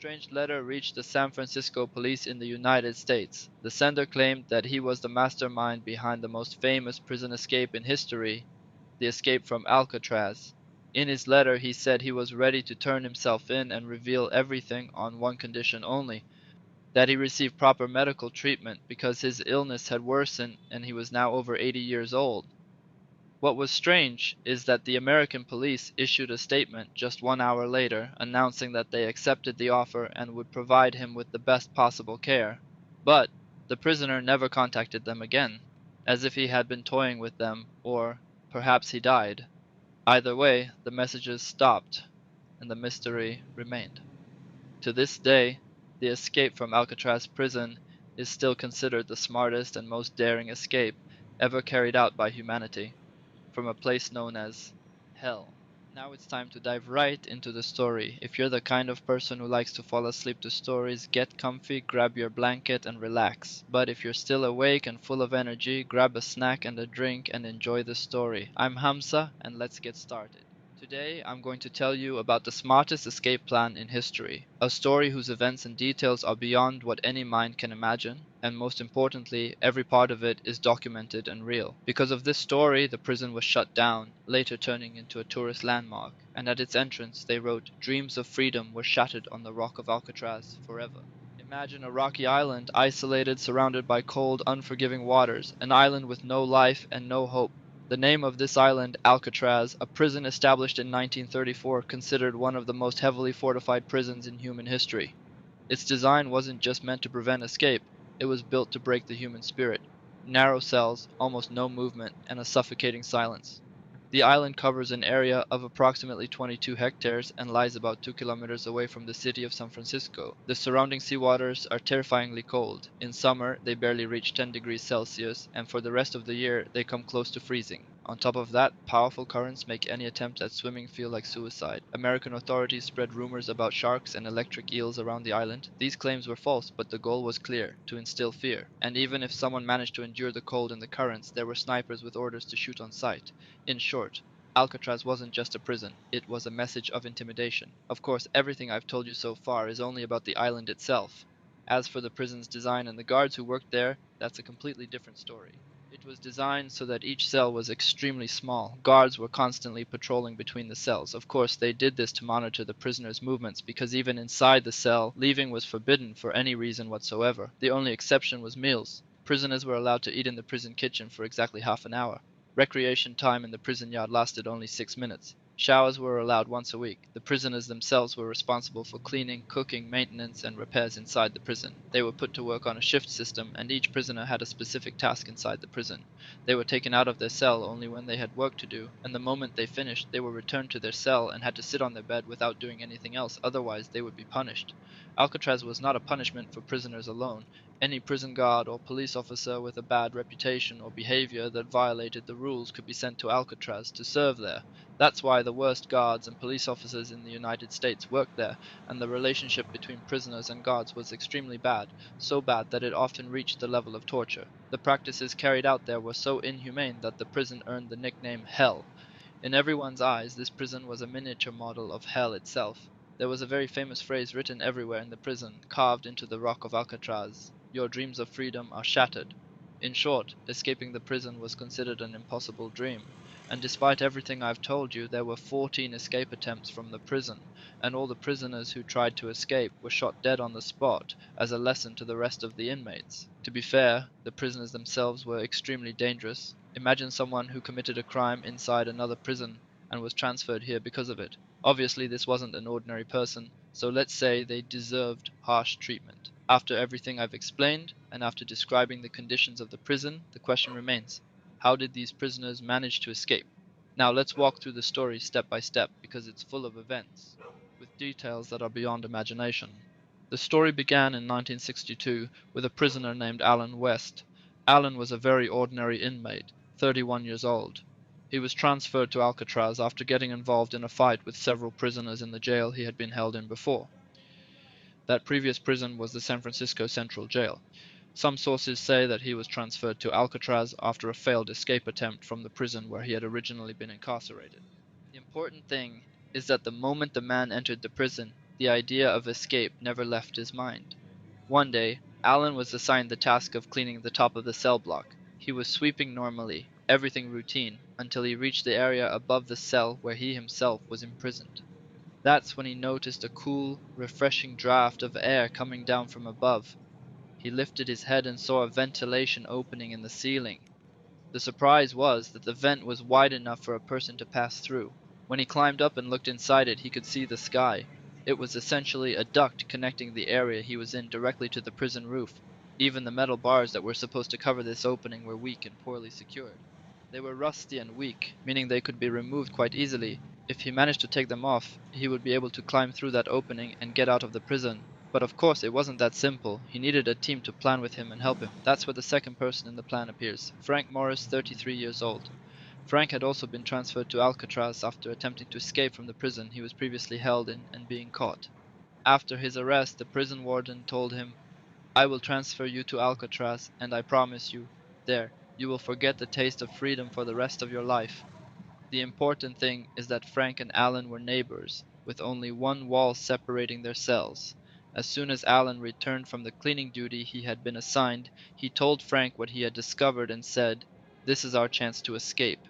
strange letter reached the San Francisco police in the United States. The sender claimed that he was the mastermind behind the most famous prison escape in history, the escape from Alcatraz. In his letter, he said he was ready to turn himself in and reveal everything on one condition only, that he receive proper medical treatment because his illness had worsened and he was now over 80 years old. What was strange is that the American police issued a statement just 1 hour later announcing that they accepted the offer and would provide him with the best possible care. But the prisoner never contacted them again, as if he had been toying with them, or perhaps he died. Either way, the messages stopped, and the mystery remained. To this day, the escape from Alcatraz prison is still considered the smartest and most daring escape ever carried out by humanity, from a place known as Hell. Now it's time to dive right into the story. If you're the kind of person who likes to fall asleep to stories, get comfy, grab your blanket, and relax. But if you're still awake and full of energy, grab a snack and a drink and enjoy the story. I'm Hamza, and let's get started. Today, I'm going to tell you about the smartest escape plan in history, a story whose events and details are beyond what any mind can imagine, and most importantly, every part of it is documented and real. Because of this story, the prison was shut down, later turning into a tourist landmark, and at its entrance they wrote, "Dreams of freedom were shattered on the rock of Alcatraz forever." Imagine a rocky island, isolated, surrounded by cold, unforgiving waters, an island with no life and no hope. The name of this island, Alcatraz, a prison established in 1934, considered one of the most heavily fortified prisons in human history. Its design wasn't just meant to prevent escape, it was built to break the human spirit. Narrow cells, almost no movement, and a suffocating silence. The island covers an area of approximately 22 hectares and lies about 2 kilometers away from the city of San Francisco. The surrounding seawaters are terrifyingly cold. In summer, they barely reach 10 degrees Celsius, and for the rest of the year, they come close to freezing. On top of that, powerful currents make any attempt at swimming feel like suicide. American authorities spread rumors about sharks and electric eels around the island. These claims were false, but the goal was clear: to instill fear. And even if someone managed to endure the cold and the currents, there were snipers with orders to shoot on sight. In short, Alcatraz wasn't just a prison, it was a message of intimidation. Of course, everything I've told you so far is only about the island itself. As for the prison's design and the guards who worked there, that's a completely different story. It was designed so that each cell was extremely small. Guards were constantly patrolling between the cells. Of course, they did this to monitor the prisoners' movements because even inside the cell, leaving was forbidden for any reason whatsoever. The only exception was meals. Prisoners were allowed to eat in the prison kitchen for exactly half an hour. Recreation time in the prison yard lasted only 6 minutes. Showers were allowed once a week. The prisoners themselves were responsible for cleaning, cooking, maintenance, and repairs inside the prison. They were put to work on a shift system, and each prisoner had a specific task inside the prison. They were taken out of their cell only when they had work to do, and the moment they finished, they were returned to their cell and had to sit on their bed without doing anything else, otherwise they would be punished. Alcatraz was not a punishment for prisoners alone. Any prison guard or police officer with a bad reputation or behavior that violated the rules could be sent to Alcatraz to serve there. That's why the worst guards and police officers in the United States worked there, and the relationship between prisoners and guards was extremely bad, so bad that it often reached the level of torture. The practices carried out there were so inhumane that the prison earned the nickname Hell. In everyone's eyes, this prison was a miniature model of hell itself. There was a very famous phrase written everywhere in the prison, carved into the rock of Alcatraz: "Your dreams of freedom are shattered." In short, escaping the prison was considered an impossible dream. And despite everything I've told you, there were 14 escape attempts from the prison, and all the prisoners who tried to escape were shot dead on the spot as a lesson to the rest of the inmates. To be fair, the prisoners themselves were extremely dangerous. Imagine someone who committed a crime inside another prison and was transferred here because of it. Obviously, this wasn't an ordinary person, so let's say they deserved harsh treatment. After everything I've explained, and after describing the conditions of the prison, the question remains: how did these prisoners manage to escape? Now let's walk through the story step by step, because it's full of events, with details that are beyond imagination. The story began in 1962 with a prisoner named Alan West. Alan was a very ordinary inmate, 31 years old. He was transferred to Alcatraz after getting involved in a fight with several prisoners in the jail he had been held in before. That previous prison was the San Francisco Central Jail. Some sources say that he was transferred to Alcatraz after a failed escape attempt from the prison where he had originally been incarcerated. The important thing is that the moment the man entered the prison, The idea of escape never left his mind. One day, Allen was assigned the task of cleaning the top of the cell block. He was sweeping normally, everything routine, until he reached the area above the cell where he himself was imprisoned. That's when he noticed a cool, refreshing draft of air coming down from above. He lifted his head and saw a ventilation opening in the ceiling. The surprise was that the vent was wide enough for a person to pass through. When he climbed up and looked inside it, he could see the sky. It was essentially a duct connecting the area he was in directly to the prison roof. Even the metal bars that were supposed to cover this opening were weak and poorly secured. They were rusty and weak, meaning they could be removed quite easily. If he managed to take them off, he would be able to climb through that opening and get out of the prison. But of course it wasn't that simple. He needed a team to plan with him and help him. That's where the second person in the plan appears. Frank Morris, 33 years old. Frank had also been transferred to Alcatraz after attempting to escape from the prison he was previously held in and being caught. After his arrest, the prison warden told him, "I will transfer you to Alcatraz, and I promise you, there, you will forget the taste of freedom for the rest of your life." The important thing is that Frank and Allen were neighbors, with only one wall separating their cells. As soon as Allen returned from the cleaning duty he had been assigned, he told Frank what he had discovered and said, "This is our chance to escape."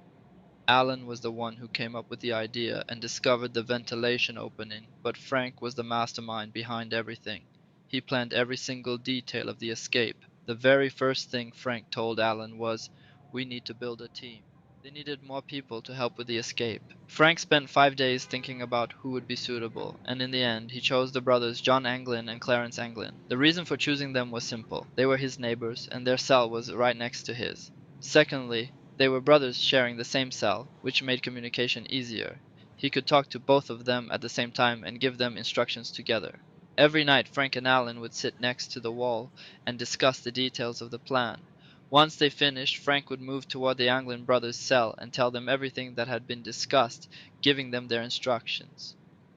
Allen was the one who came up with the idea and discovered the ventilation opening, but Frank was the mastermind behind everything. He planned every single detail of the escape. The very first thing Frank told Allen was, "We need to build a team." They needed more people to help with the escape. Frank spent 5 days thinking about who would be suitable, and in the end he chose the brothers John Anglin and Clarence Anglin. The reason for choosing them was simple. They were his neighbors, and their cell was right next to his. Secondly, they were brothers sharing the same cell, which made communication easier. He could talk to both of them at the same time and give them instructions together. Every night Frank and Allen would sit next to the wall and discuss the details of the plan. Once they finished, Frank would move toward the Anglin brothers' cell and tell them everything that had been discussed, giving them their instructions.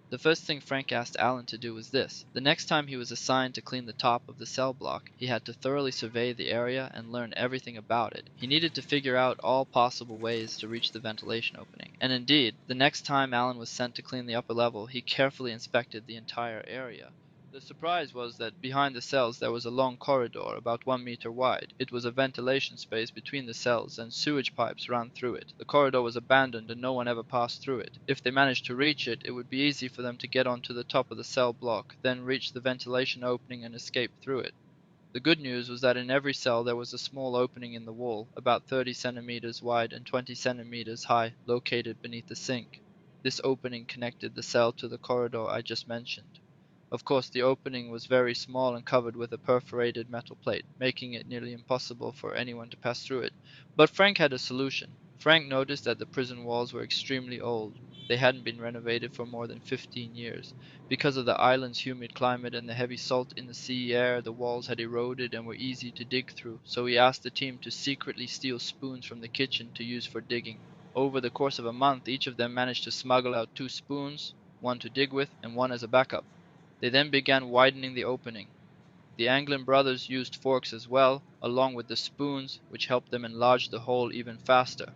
The first thing Frank asked Allen to do was this. The next time he was assigned to clean the top of the cell block, he had to thoroughly survey the area and learn everything about it. He needed to figure out all possible ways to reach the ventilation opening. And indeed, the next time Allen was sent to clean the upper level, he carefully inspected the entire area. The surprise was that behind the cells there was a long corridor about 1 meter wide. It was a ventilation space between the cells, and sewage pipes ran through it. The corridor was abandoned and no one ever passed through it. If they managed to reach it, it would be easy for them to get onto the top of the cell block, then reach the ventilation opening and escape through it. The good news was that in every cell there was a small opening in the wall, about 30 centimeters wide and 20 centimeters high, located beneath the sink. This opening connected the cell to the corridor I just mentioned. Of course, the opening was very small and covered with a perforated metal plate, making it nearly impossible for anyone to pass through it. But Frank had a solution. Frank noticed that the prison walls were extremely old. They hadn't been renovated for more than 15 years. Because of the island's humid climate and the heavy salt in the sea air, the walls had eroded and were easy to dig through, so he asked the team to secretly steal spoons from the kitchen to use for digging. Over the course of a month, each of them managed to smuggle out 2 spoons, one to dig with and one as a backup. They then began widening the opening. The Anglin brothers used forks as well, along with the spoons, which helped them enlarge the hole even faster.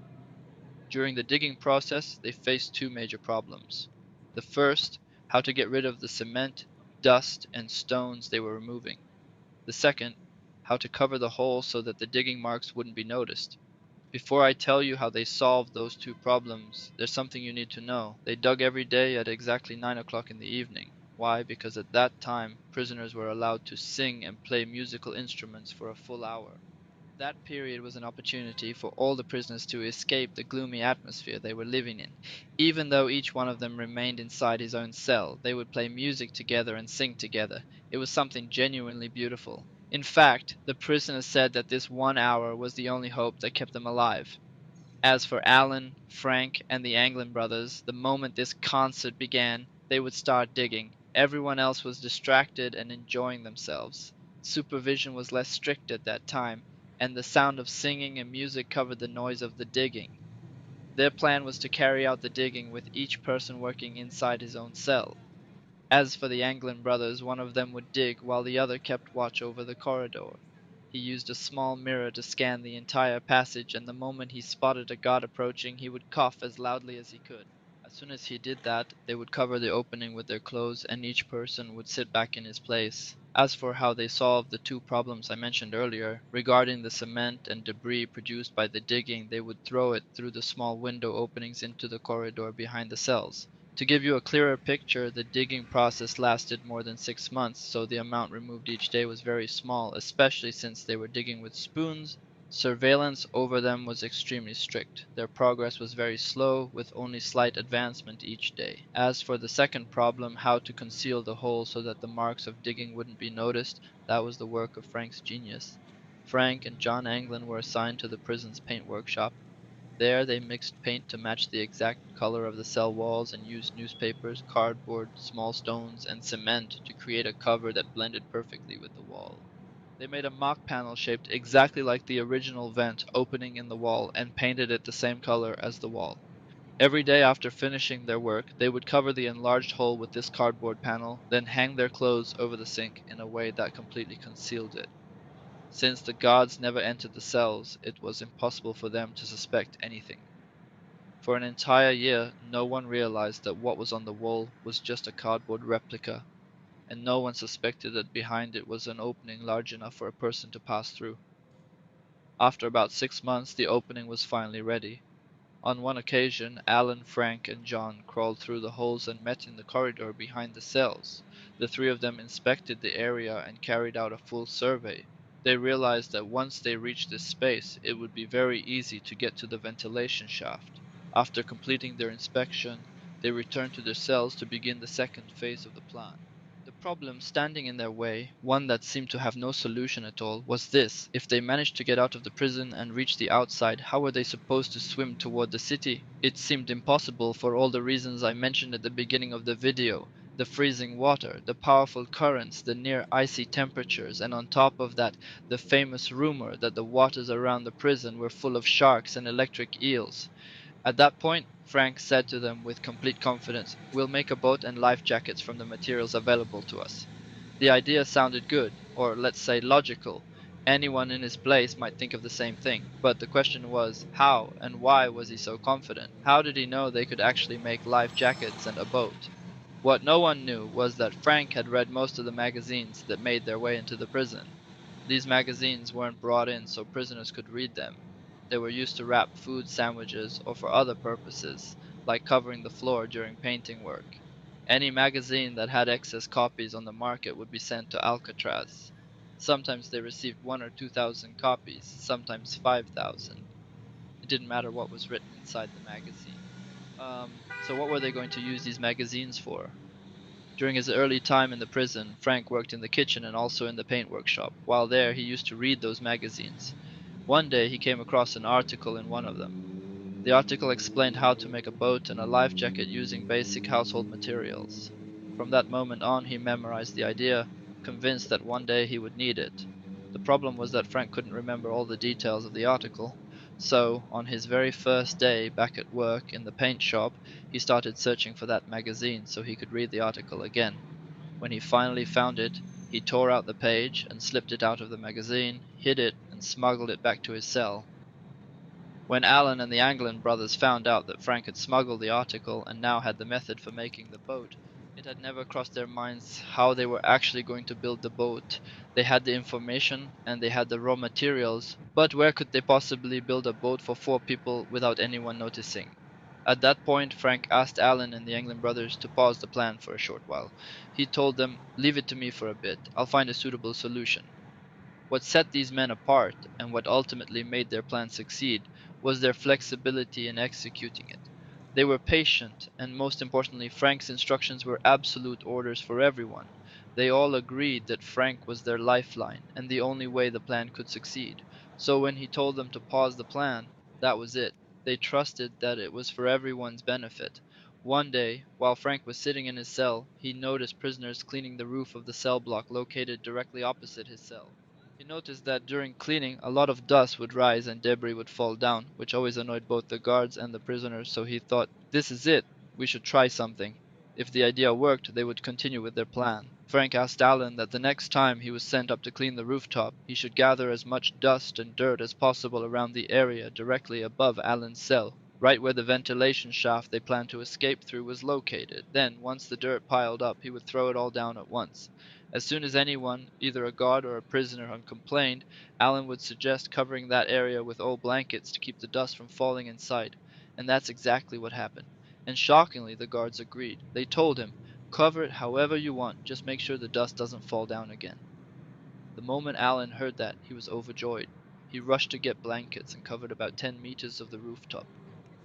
During the digging process, they faced two major problems. The first, how to get rid of the cement, dust, and stones they were removing. The second, how to cover the hole so that the digging marks wouldn't be noticed. Before I tell you how they solved those two problems, there's something you need to know. They dug every day at exactly 9 o'clock in the evening. Why? Because at that time, prisoners were allowed to sing and play musical instruments for a full hour. That period was an opportunity for all the prisoners to escape the gloomy atmosphere they were living in. Even though each one of them remained inside his own cell, they would play music together and sing together. It was something genuinely beautiful. In fact, the prisoners said that this 1 hour was the only hope that kept them alive. As for Allen, Frank, and the Anglin brothers, the moment this concert began, they would start digging. Everyone else was distracted and enjoying themselves. Supervision was less strict at that time, and the sound of singing and music covered the noise of the digging. Their plan was to carry out the digging with each person working inside his own cell. As for the Anglin brothers, one of them would dig while the other kept watch over the corridor. He used a small mirror to scan the entire passage, and the moment he spotted a guard approaching, he would cough as loudly as he could. A As soon as he did that, they would cover the opening with their clothes and each person would sit back in his place. As for how they solved the two problems I mentioned earlier, regarding the cement and debris produced by the digging, they would throw it through the small window openings into the corridor behind the cells. To give you a clearer picture, the digging process lasted more than 6 months, so the amount removed each day was very small, especially since they were digging with spoons. Surveillance over them was extremely strict. Their progress was very slow, with only slight advancement each day. As for the second problem, how to conceal the hole so that the marks of digging wouldn't be noticed, that was the work of Frank's genius. Frank and John Anglin were assigned to the prison's paint workshop. There they mixed paint to match the exact color of the cell walls and used newspapers, cardboard, small stones, and cement to create a cover that blended perfectly with the wall. They made a mock panel shaped exactly like the original vent opening in the wall and painted it the same color as the wall. Every day after finishing their work, they would cover the enlarged hole with this cardboard panel, then hang their clothes over the sink in a way that completely concealed it. Since the guards never entered the cells, it was impossible for them to suspect anything. For an entire year, no one realized that what was on the wall was just a cardboard replica, and no one suspected that behind it was an opening large enough for a person to pass through. After about 6 months, the opening was finally ready. On one occasion, Alan, Frank, and John crawled through the holes and met in the corridor behind the cells. The three of them inspected the area and carried out a full survey. They realized that once they reached this space, it would be very easy to get to the ventilation shaft. After completing their inspection, they returned to their cells to begin the second phase of the plan. The problem standing in their way, one that seemed to have no solution at all, was this: if they managed to get out of the prison and reach the outside, how were they supposed to swim toward the city? It seemed impossible for all the reasons I mentioned at the beginning of the video: the freezing water, the powerful currents, the near icy temperatures, and on top of that, the famous rumor that the waters around the prison were full of sharks and electric eels. At that point, Frank said to them with complete confidence, "We'll make a boat and life jackets from the materials available to us." The idea sounded good, or let's say logical. Anyone in his place might think of the same thing. But the question was, how and why was he so confident? How did he know they could actually make life jackets and a boat? What no one knew was that Frank had read most of the magazines that made their way into the prison. These magazines weren't brought in so prisoners could read them. They were used to wrap food sandwiches or for other purposes, like covering the floor during painting work. Any magazine that had excess copies on the market would be sent to Alcatraz. Sometimes they received 1 or 2,000 copies, sometimes 5,000. It didn't matter what was written inside the magazine. So what were they going to use these magazines for? During his early time in the prison, Frank worked in the kitchen and also in the paint workshop. While there, he used to read those magazines. One day, he came across an article in one of them. The article explained how to make a boat and a life jacket using basic household materials. From that moment on, he memorized the idea, convinced that one day he would need it. The problem was that Frank couldn't remember all the details of the article. So, on his very first day back at work in the paint shop, he started searching for that magazine so he could read the article again. When he finally found it, he tore out the page and slipped it out of the magazine, hid it, and smuggled it back to his cell. When Allen and the Anglin brothers found out that Frank had smuggled the article and now had the method for making the boat, it had never crossed their minds how they were actually going to build the boat. They had the information and they had the raw materials, but where could they possibly build a boat for 4 people without anyone noticing? At that point, Frank asked Allen and the Anglin brothers to pause the plan for a short while. He told them, "Leave it to me for a bit. I'll find a suitable solution." What set these men apart, and what ultimately made their plan succeed, was their flexibility in executing it. They were patient, and most importantly, Frank's instructions were absolute orders for everyone. They all agreed that Frank was their lifeline, and the only way the plan could succeed. So when he told them to pause the plan, that was it. They trusted that it was for everyone's benefit. One day, while Frank was sitting in his cell, he noticed prisoners cleaning the roof of the cell block located directly opposite his cell. He noticed that during cleaning a lot of dust would rise and debris would fall down, which always annoyed both the guards and the prisoners, so he thought, "This is it, we should try something." If the idea worked, they would continue with their plan. Frank asked Allen that the next time he was sent up to clean the rooftop, he should gather as much dust and dirt as possible around the area directly above Allen's cell. right where the ventilation shaft they planned to escape through was located. Then, once the dirt piled up, he would throw it all down at once. As soon as anyone, either a guard or a prisoner, complained, Allen would suggest covering that area with old blankets to keep the dust from falling inside, and that's exactly what happened. And shockingly, the guards agreed. They told him, "Cover it however you want, just make sure the dust doesn't fall down again." The moment Allen heard that, he was overjoyed. He rushed to get blankets and covered about 10 meters of the rooftop,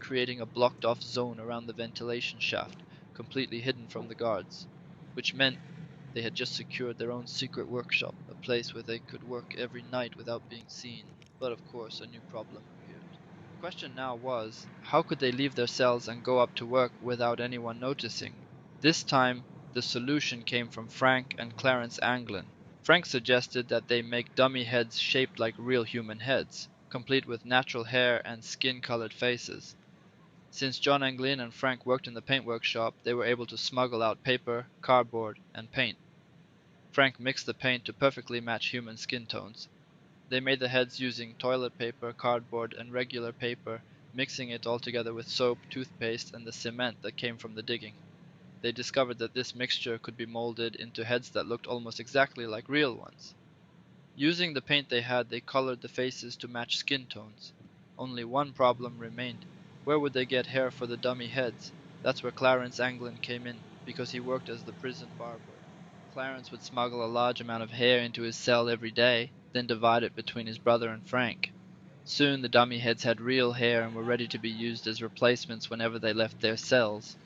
creating a blocked off zone around the ventilation shaft, completely hidden from the guards, which meant they had just secured their own secret workshop, a place where they could work every night without being seen. But of course, a new problem appeared. The question now was, how could they leave their cells and go up to work without anyone noticing? This time, the solution came from Frank and Clarence Anglin. Frank suggested that they make dummy heads shaped like real human heads, complete with natural hair and skin-colored faces. Since John Anglin and Frank worked in the paint workshop, they were able to smuggle out paper, cardboard, and paint. Frank mixed the paint to perfectly match human skin tones. They made the heads using toilet paper, cardboard, and regular paper, mixing it all together with soap, toothpaste, and the cement that came from the digging. They discovered that this mixture could be molded into heads that looked almost exactly like real ones. Using the paint they had, they colored the faces to match skin tones. Only one problem remained. Where would they get hair for the dummy heads? That's where Clarence Anglin came in, because he worked as the prison barber. Clarence would smuggle a large amount of hair into his cell every day, then divide it between his brother and Frank. Soon the dummy heads had real hair and were ready to be used as replacements whenever they left their cells.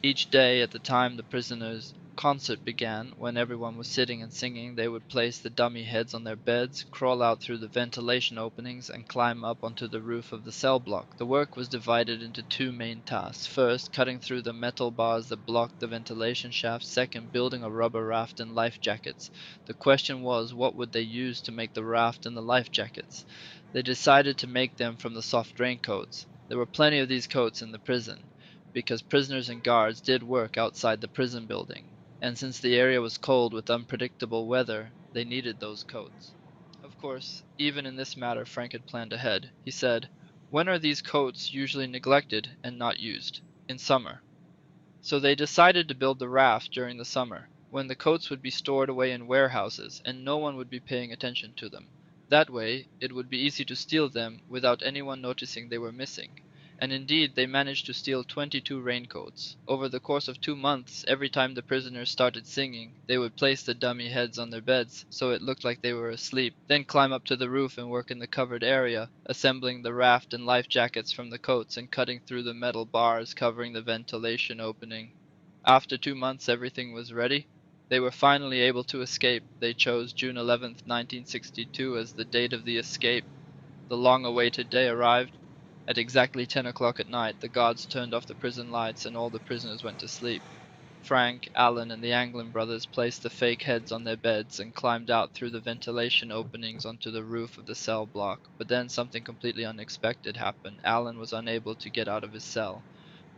Each day at the time the prisoners' concert began, when everyone was sitting and singing, they would place the dummy heads on their beds, crawl out through the ventilation openings, and climb up onto the roof of the cell block. The work was divided into two main tasks. First, cutting through the metal bars that blocked the ventilation shaft. Second, building a rubber raft and life jackets. The question was, what would they use to make the raft and the life jackets? They decided to make them from the soft raincoats. There were plenty of these coats in the prison, because prisoners and guards did work outside the prison building, and since the area was cold with unpredictable weather, they needed those coats. Of course, even in this matter Frank had planned ahead. He said, "When are these coats usually neglected and not used? In summer." So they decided to build the raft during the summer, when the coats would be stored away in warehouses and no one would be paying attention to them. That way, it would be easy to steal them without anyone noticing they were missing. And indeed, they managed to steal 22 raincoats. Over the course of 2 months, every time the prisoners started singing, they would place the dummy heads on their beds so it looked like they were asleep, then climb up to the roof and work in the covered area, assembling the raft and life jackets from the coats and cutting through the metal bars covering the ventilation opening. After 2 months, everything was ready. They were finally able to escape. They chose June 11th, 1962 as the date of the escape. The long-awaited day arrived. At exactly 10 o'clock at night, the guards turned off the prison lights and all the prisoners went to sleep. Frank, Allen, and the Anglin brothers placed the fake heads on their beds and climbed out through the ventilation openings onto the roof of the cell block. But then something completely unexpected happened. Allen was unable to get out of his cell.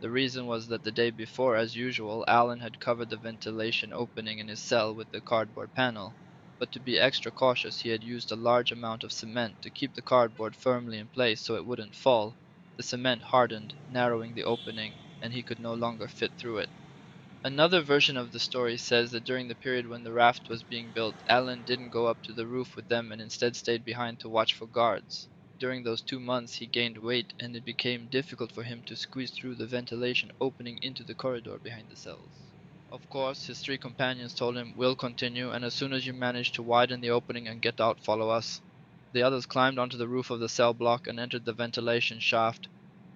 The reason was that the day before, as usual, Allen had covered the ventilation opening in his cell with the cardboard panel. But to be extra cautious, he had used a large amount of cement to keep the cardboard firmly in place so it wouldn't fall. The cement hardened, narrowing the opening, and he could no longer fit through it. Another version of the story says that during the period when the raft was being built, Allen didn't go up to the roof with them and instead stayed behind to watch for guards. During those 2 months he gained weight and it became difficult for him to squeeze through the ventilation opening into the corridor behind the cells. Of course, his three companions told him, "We'll continue, and as soon as you manage to widen the opening and get out, follow us." The others climbed onto the roof of the cell block and entered the ventilation shaft.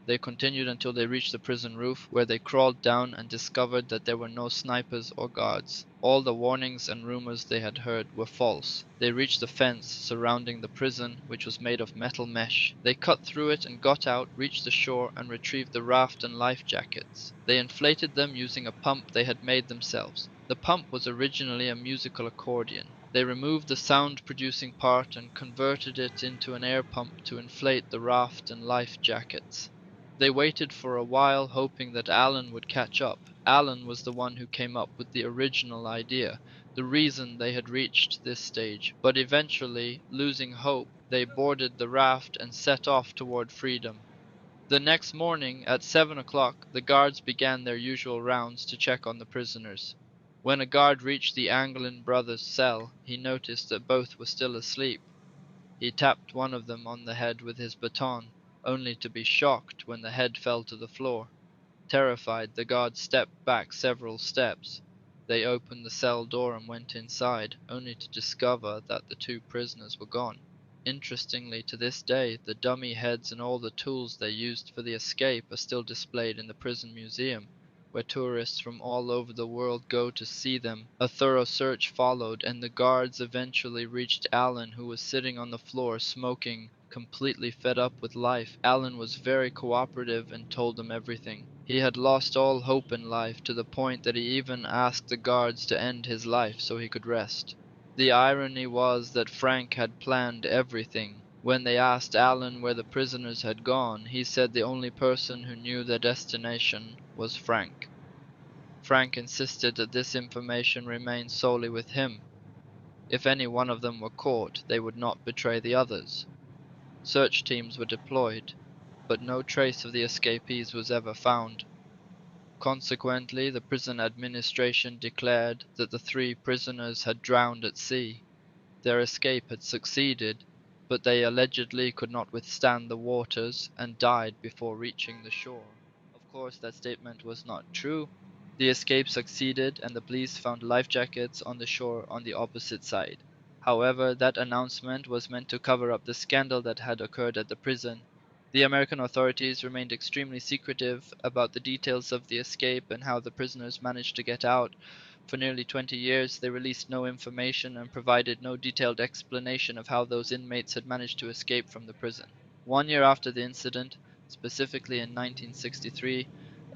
They continued until they reached the prison roof, where they crawled down and discovered that there were no snipers or guards. All the warnings and rumors they had heard were false. They reached the fence surrounding the prison, which was made of metal mesh. They cut through it and got out, reached the shore, and retrieved the raft and life jackets. They inflated them using a pump they had made themselves. The pump was originally a musical accordion. They removed the sound-producing part and converted it into an air pump to inflate the raft and life jackets. They waited for a while, hoping that Allen would catch up. Allen was the one who came up with the original idea, the reason they had reached this stage, but eventually, losing hope, they boarded the raft and set off toward freedom. The next morning, at 7 o'clock, the guards began their usual rounds to check on the prisoners. When a guard reached the Anglin brothers' cell, he noticed that both were still asleep. He tapped one of them on the head with his baton, only to be shocked when the head fell to the floor. Terrified, the guard stepped back several steps. They opened the cell door and went inside, only to discover that the two prisoners were gone. Interestingly, to this day, the dummy heads and all the tools they used for the escape are still displayed in the prison museum, where tourists from all over the world go to see them. A thorough search followed, and the guards eventually reached Allen, who was sitting on the floor smoking, completely fed up with life. Allen was very cooperative and told them everything. He had lost all hope in life, to the point that he even asked the guards to end his life so he could rest. The irony was that Frank had planned everything. When they asked Allen where the prisoners had gone, he said the only person who knew their destination was Frank. Frank insisted that this information remain solely with him. If any one of them were caught, they would not betray the others. Search teams were deployed, but no trace of the escapees was ever found. Consequently, the prison administration declared that the three prisoners had drowned at sea. Their escape had succeeded, but they allegedly could not withstand the waters and died before reaching the shore. Of course, that statement was not true. The escape succeeded, and the police found life jackets on the shore on the opposite side. However, that announcement was meant to cover up the scandal that had occurred at the prison. The American authorities remained extremely secretive about the details of the escape and how the prisoners managed to get out. For nearly 20 years, they released no information and provided no detailed explanation of how those inmates had managed to escape from the prison. 1 year after the incident, specifically in 1963,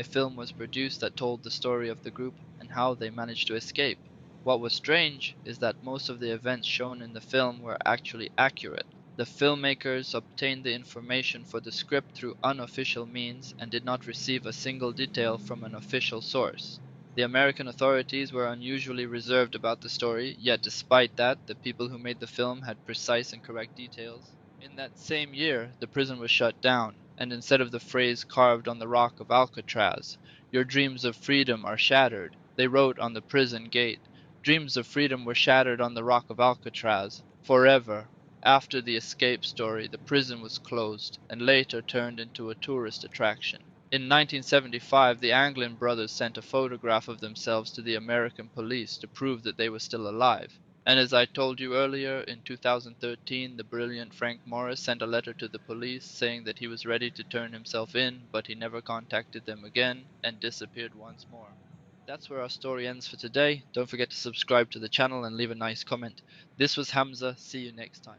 a film was produced that told the story of the group and how they managed to escape. What was strange is that most of the events shown in the film were actually accurate. The filmmakers obtained the information for the script through unofficial means and did not receive a single detail from an official source. The American authorities were unusually reserved about the story, yet despite that, the people who made the film had precise and correct details. In that same year, the prison was shut down, and instead of the phrase carved on the rock of Alcatraz, "Your dreams of freedom are shattered," they wrote on the prison gate, "Dreams of freedom were shattered on the rock of Alcatraz, forever." After the escape story, the prison was closed, and later turned into a tourist attraction. In 1975, the Anglin brothers sent a photograph of themselves to the American police to prove that they were still alive. And as I told you earlier, in 2013, the brilliant Frank Morris sent a letter to the police saying that he was ready to turn himself in, but he never contacted them again and disappeared once more. That's where our story ends for today. Don't forget to subscribe to the channel and leave a nice comment. This was Hamza. See you next time.